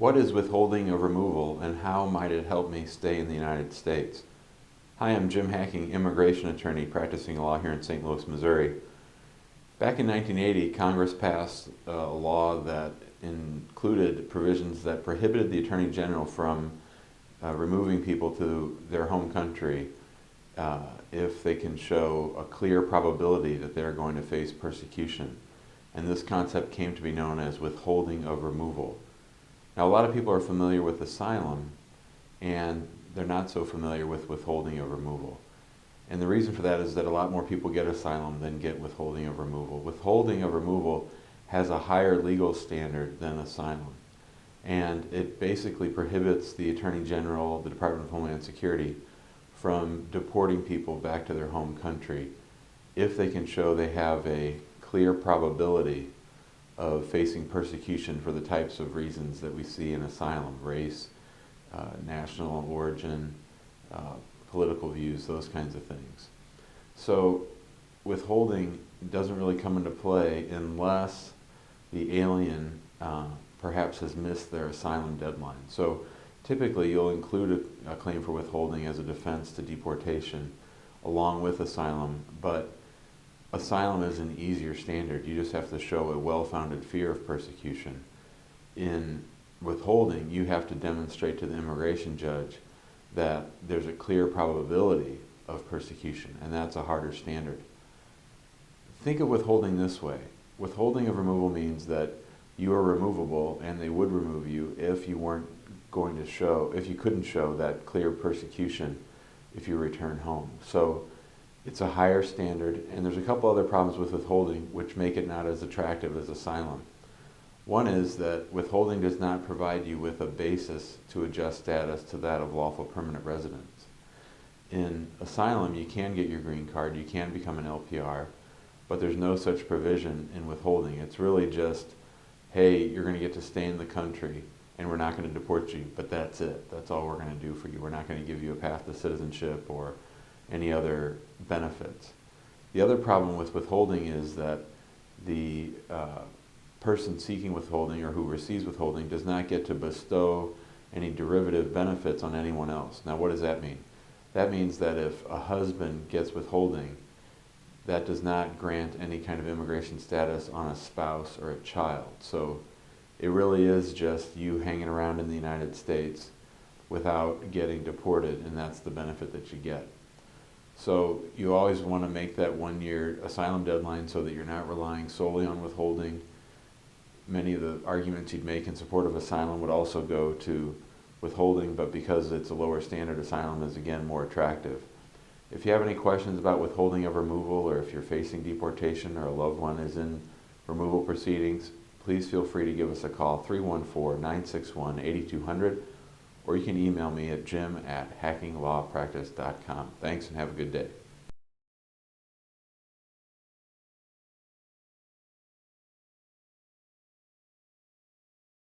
What is withholding of removal and how might it help me stay in the United States? Hi, I'm Jim Hacking, immigration attorney practicing law here in St. Louis, Missouri. Back in 1980, Congress passed a law that included provisions that prohibited the Attorney General from removing people to their home country if they can show a clear probability that they're going to face persecution. And this concept came to be known as withholding of removal. Now, a lot of people are familiar with asylum, and they're not so familiar with withholding of removal. And the reason for that is that a lot more people get asylum than get withholding of removal. Withholding of removal has a higher legal standard than asylum. And it basically prohibits the Attorney General, the Department of Homeland Security, from deporting people back to their home country if they can show they have a clear probability of facing persecution for the types of reasons that we see in asylum: race, national origin, political views, those kinds of things. So withholding doesn't really come into play unless the alien perhaps has missed their asylum deadline. So typically you'll include a claim for withholding as a defense to deportation along with asylum, but asylum is an easier standard. You just have to show a well-founded fear of persecution. In withholding, you have to demonstrate to the immigration judge that there's a clear probability of persecution, and that's a harder standard. Think of withholding this way. Withholding of removal means that you are removable, and they would remove you if you weren't going to show, if you couldn't show that clear persecution if you return home. So it's a higher standard, and there's a couple other problems with withholding which make it not as attractive as asylum. One is that withholding does not provide you with a basis to adjust status to that of lawful permanent residence. In asylum, you can get your green card, you can become an LPR, but there's no such provision in withholding. It's really just, hey, you're going to get to stay in the country, and we're not going to deport you, but that's it. That's all we're going to do for you. We're not going to give you a path to citizenship or any other benefits. The other problem with withholding is that the person seeking withholding or who receives withholding does not get to bestow any derivative benefits on anyone else. Now, what does that mean? That means that if a husband gets withholding, that does not grant any kind of immigration status on a spouse or a child. So it really is just you hanging around in the United States without getting deported, and that's the benefit that you get. So you always want to make that 1-year asylum deadline so that you're not relying solely on withholding. Many of the arguments you'd make in support of asylum would also go to withholding, but because it's a lower standard, asylum is again more attractive. If you have any questions about withholding of removal, or if you're facing deportation or a loved one is in removal proceedings, please feel free to give us a call, 314-961-8200, or you can email me at jim@hackinglawpractice.com. Thanks and have a good day.